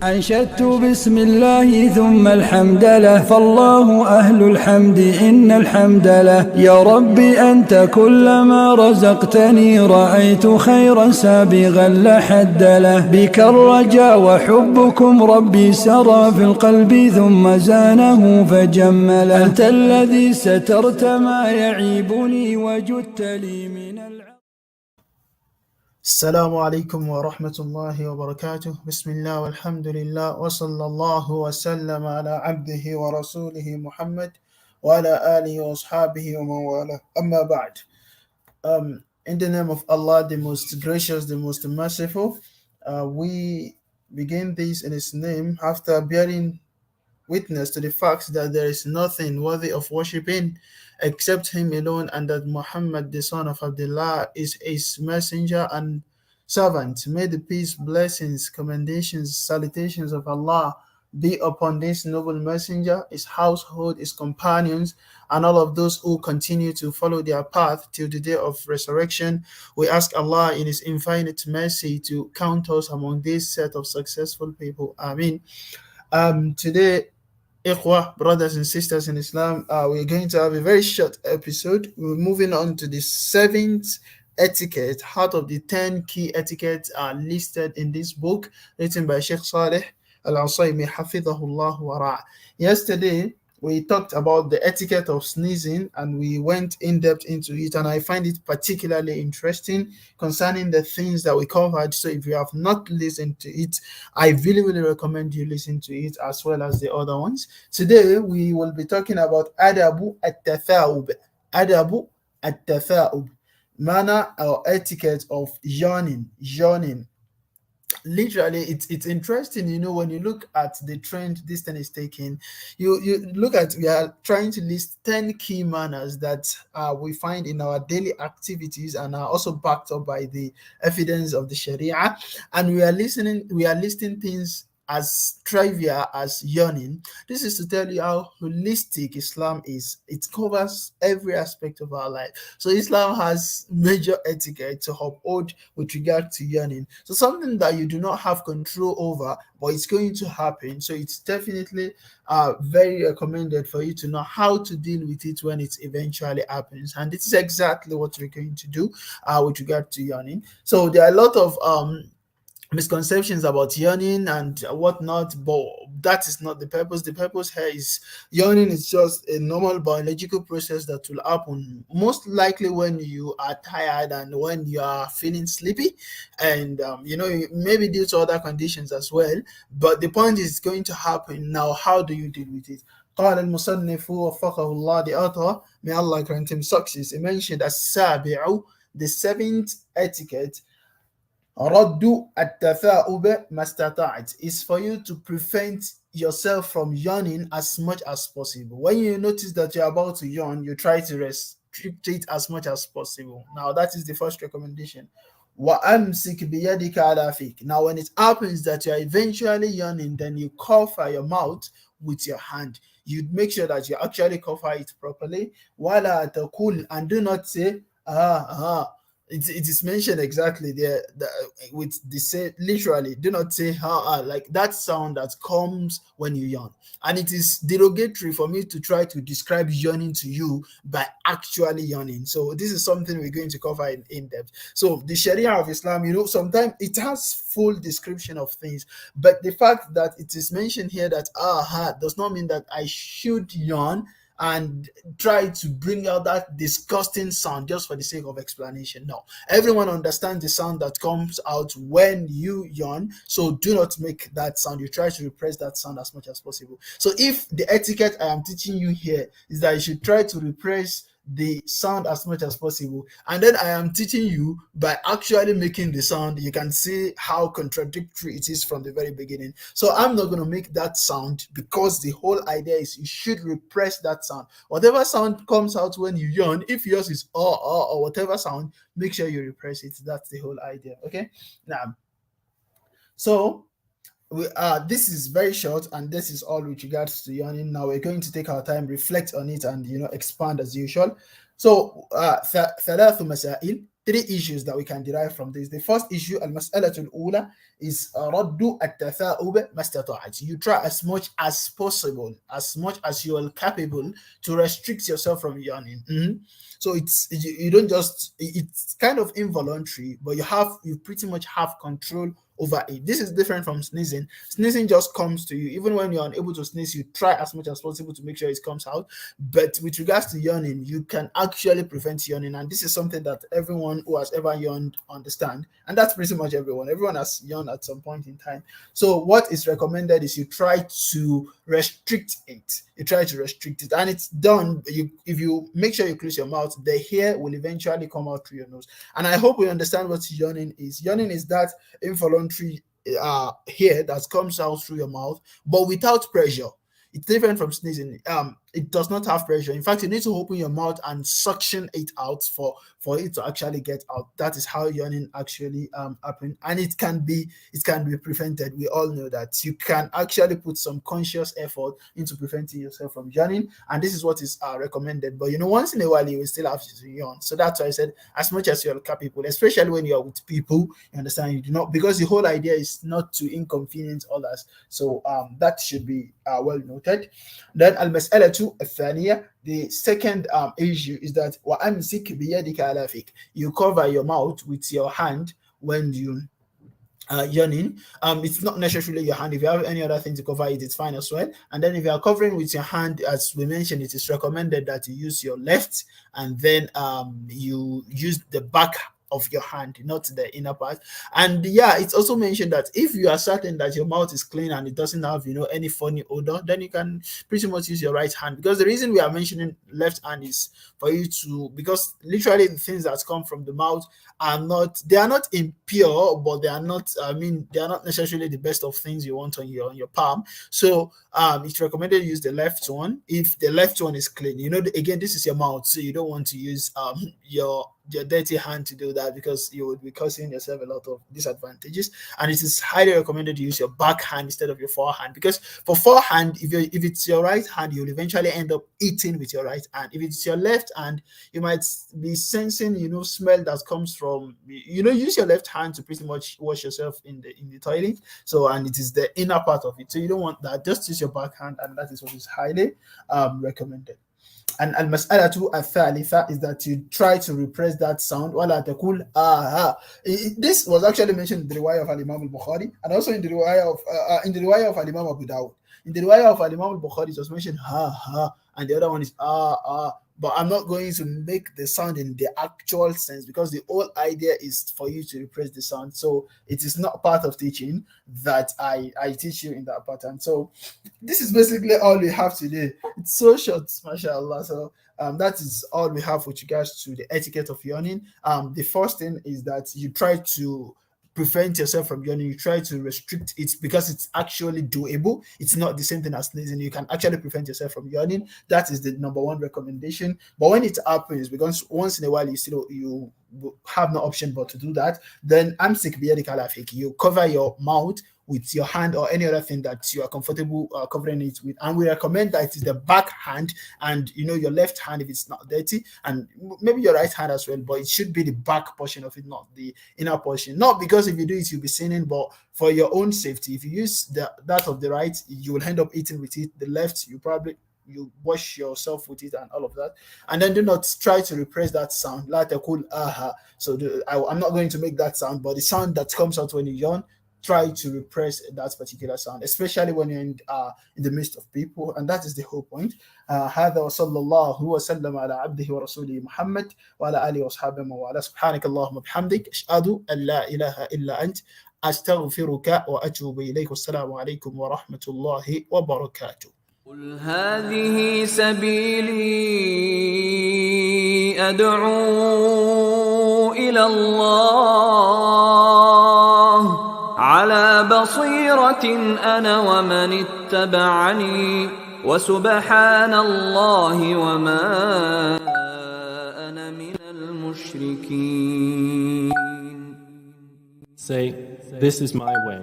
أنشدت بسم الله ثم الحمد له فالله أهل الحمد إن الحمد له يا ربي أنت كلما رزقتني رأيت خيرا سابغا لا حد له بك الرجاء وحبكم ربي سرى في القلب ثم زانه فجمله أنت الذي سترت ما يعيبني وجدت لي من السلام عليكم ورحمة الله وبركاته. بسم الله والحمد لله وصلى الله وسلم على عبده ورسوله محمد وعلى آله وأصحابه ومن والاه. أما بعد. In the name of Allah, the most gracious, the most merciful, we begin this in His name after bearing witness to the fact that there is nothing worthy of worshipping except Him alone, and that Muhammad, the son of Abdullah, is His messenger and servant. May the peace, blessings, commendations, salutations of Allah be upon this noble messenger, his household, his companions, and all of those who continue to follow their path till the day of resurrection. We ask Allah in His infinite mercy to count us among this set of successful people. Ameen. Today, Ikhwa, brothers and sisters in Islam, we're going to have a very short episode. We're moving on to the 7th etiquette out of the 10 key etiquettes listed in this book written by Shaykh Saalih Al Usoimy, hafidhahullah wa ra'. Yesterday, we talked about the etiquette of sneezing and we went in depth into it, and I find it particularly interesting concerning the things that we covered. So if you have not listened to it, I really recommend you listen to it as well as the other ones. Today we will be talking about Adabu at-Tatha'ub. Adabu at-Tatha'ub, manner or etiquette of yawning. Literally, it's interesting, when you look at the trend this thing is taking. You look at, we are trying to list 10 key manners that we find in our daily activities and are also backed up by the evidence of the Sharia, and we are listing things as trivial as yawning. This is to tell you how holistic Islam is. It covers every aspect of our life. So Islam has major etiquette to uphold with regard to yawning. So something that you do not have control over, but it's going to happen. So it's definitely very recommended for you to know how to deal with it when it eventually happens. And this is exactly what we're going to do with regard to yawning. So there are a lot of misconceptions about yawning and whatnot, but that is not the purpose. The purpose here is yawning is just a normal biological process that will happen most likely when you are tired and when you are feeling sleepy, and maybe due to other conditions as well. But the point is going to happen. Now, how do you deal with it? قال المصنف وفقه الله, the author, may Allah grant him success, he mentioned as-sabi'u, the 7th etiquette, Raddu at-tatha'ub mastata'at, is for you to prevent yourself from yawning as much as possible. When you notice that you're about to yawn, you try to restrict it as much as possible. Now, that is the first recommendation. Wa amsik biyadika ala fik. Now, when it happens that you're eventually yawning, then you cover your mouth with your hand. You make sure that you actually cover it properly. Wala taqul, and do not say It is mentioned exactly there with the say, literally, do not say like that sound that comes when you yawn. And it is derogatory for me to try to describe yawning to you by actually yawning. So this is something we're going to cover in depth. So the Sharia of Islam, sometimes it has full description of things, but the fact that it is mentioned here that does not mean that I should yawn and try to bring out that disgusting sound just for the sake of explanation. No, everyone understands the sound that comes out when you yawn, so do not make that sound. You try to repress that sound as much as possible. So if the etiquette I am teaching you here is that you should try to repress the sound as much as possible, and then I am teaching you by actually making the sound, you can see how contradictory it is from the very beginning. So I'm not going to make that sound, because the whole idea is you should repress that sound. Whatever sound comes out when you yawn, if yours is or whatever sound, make sure you repress it. That's the whole idea. Okay, now, so this is very short, and this is all with regards to yawning. Now we're going to take our time, reflect on it, and expand as usual. So ثلاث مسائل three issues that we can derive from this. The first issue, al-mas'alatul ula, is raddu at-tatha'ub mastata'at. You try as much as possible, as much as you are capable, to restrict yourself from yawning. So you don't just, it's kind of involuntary, but you pretty much have control over it. This is different from sneezing. Sneezing just comes to you. Even when you're unable to sneeze, you try as much as possible to make sure it comes out. But with regards to yawning, you can actually prevent yawning, and this is something that everyone who has ever yawned understand, and that's pretty much everyone. Everyone has yawned at some point in time. So what is recommended is you try to restrict it. You try to restrict it, and it's done. If you make sure you close your mouth, the hair will eventually come out through your nose. And I hope we understand what yawning is. Yawning is that involuntary hair that comes out through your mouth, but without pressure. It's different from sneezing. It does not have pressure. In fact, you need to open your mouth and suction it out for it to actually get out. That is how yawning actually happens, and it can be prevented. We all know that you can actually put some conscious effort into preventing yourself from yawning, and this is what is recommended. But once in a while you will still have to yawn. So that's why I said as much as you're capable, especially when you are with people, you understand, you do not, because the whole idea is not to inconvenience others. So that should be well noted. Then al-mas'alatu al-thaniya, the second issue is that وَأَمْسِكْ بِيَدِكَ عَلَى فِيكَ. You cover your mouth with your hand when you yawning. It's not necessarily your hand. If you have any other thing to cover it, it's fine as well. And then if you are covering with your hand, as we mentioned, it is recommended that you use your left, and then you use the back of your hand, not the inner part. And yeah, it's also mentioned that if you are certain that your mouth is clean and it doesn't have any funny odor, then you can pretty much use your right hand. Because the reason we are mentioning left hand is for you to, because literally the things that come from the mouth are not impure, but they are not necessarily the best of things you want on your palm. So it's recommended to use the left one if the left one is clean. Again, this is your mouth, so you don't want to use your dirty hand to do that, because you would be causing yourself a lot of disadvantages. And it is highly recommended to use your back hand instead of your forehand, because for forehand, if it's your right hand, you'll eventually end up eating with your right hand. If it's your left hand, you might be sensing smell that comes from use your left hand to pretty much wash yourself in the toilet. So, and it is the inner part of it, so you don't want that. Just use your back hand, and that is what is highly recommended. And al-mas'alatu al-thalitha is that you try to repress that sound. وَلَا تَقُولْ آهَا. This was actually mentioned in the riwayah of Al-Imam al-Bukhari, and also in the riwayah of Al-Imam Abu Dawud. In the riwayah of Al-Imam al-Bukhari, it was mentioned ha ha, and the other one is ah. But I'm not going to make the sound in the actual sense, because the whole idea is for you to repress the sound. So it is not part of teaching that I teach you in that pattern. So this is basically all we have today. It's so short, mashallah. So that is all we have with regards to the etiquette of yawning. The first thing is that you try to prevent yourself from yawning. You try to restrict it, because it's actually doable. It's not the same thing as sneezing. You can actually prevent yourself from yawning. That is the number one recommendation. But when it happens, because once in a while you have no option but to do that, then amsik biyadika ala fik. You cover your mouth with your hand or any other thing that you are comfortable covering it with. And we recommend that it is the back hand and your left hand if it's not dirty, and maybe your right hand as well, but it should be the back portion of it, not the inner portion. Not because if you do it you'll be sinning, but for your own safety. If you use that of the right, you will end up eating with it. The left, you wash yourself with it and all of that. And then do not try to repress that sound. La taqul aha. So I'm not going to make that sound, but the sound that comes out when you yawn, try to repress that particular sound, especially when you're in the midst of people. And that is the whole point. هذا وصلى الله وسلم على عبده ورسوله محمد وعلى آله وأصحابه وعلى سبحانك اللهم وبحمدك أشهد أن لا إله إلا أنت أستغفرك وأتوب إليك. والسلام عليكم ورحمة الله وبركاته. قل هذه سبيلي أدعو إلى الله على بصيرة أنا ومن اتبعني وسبحان الله وما أنا من المشركين. Say, this is my way.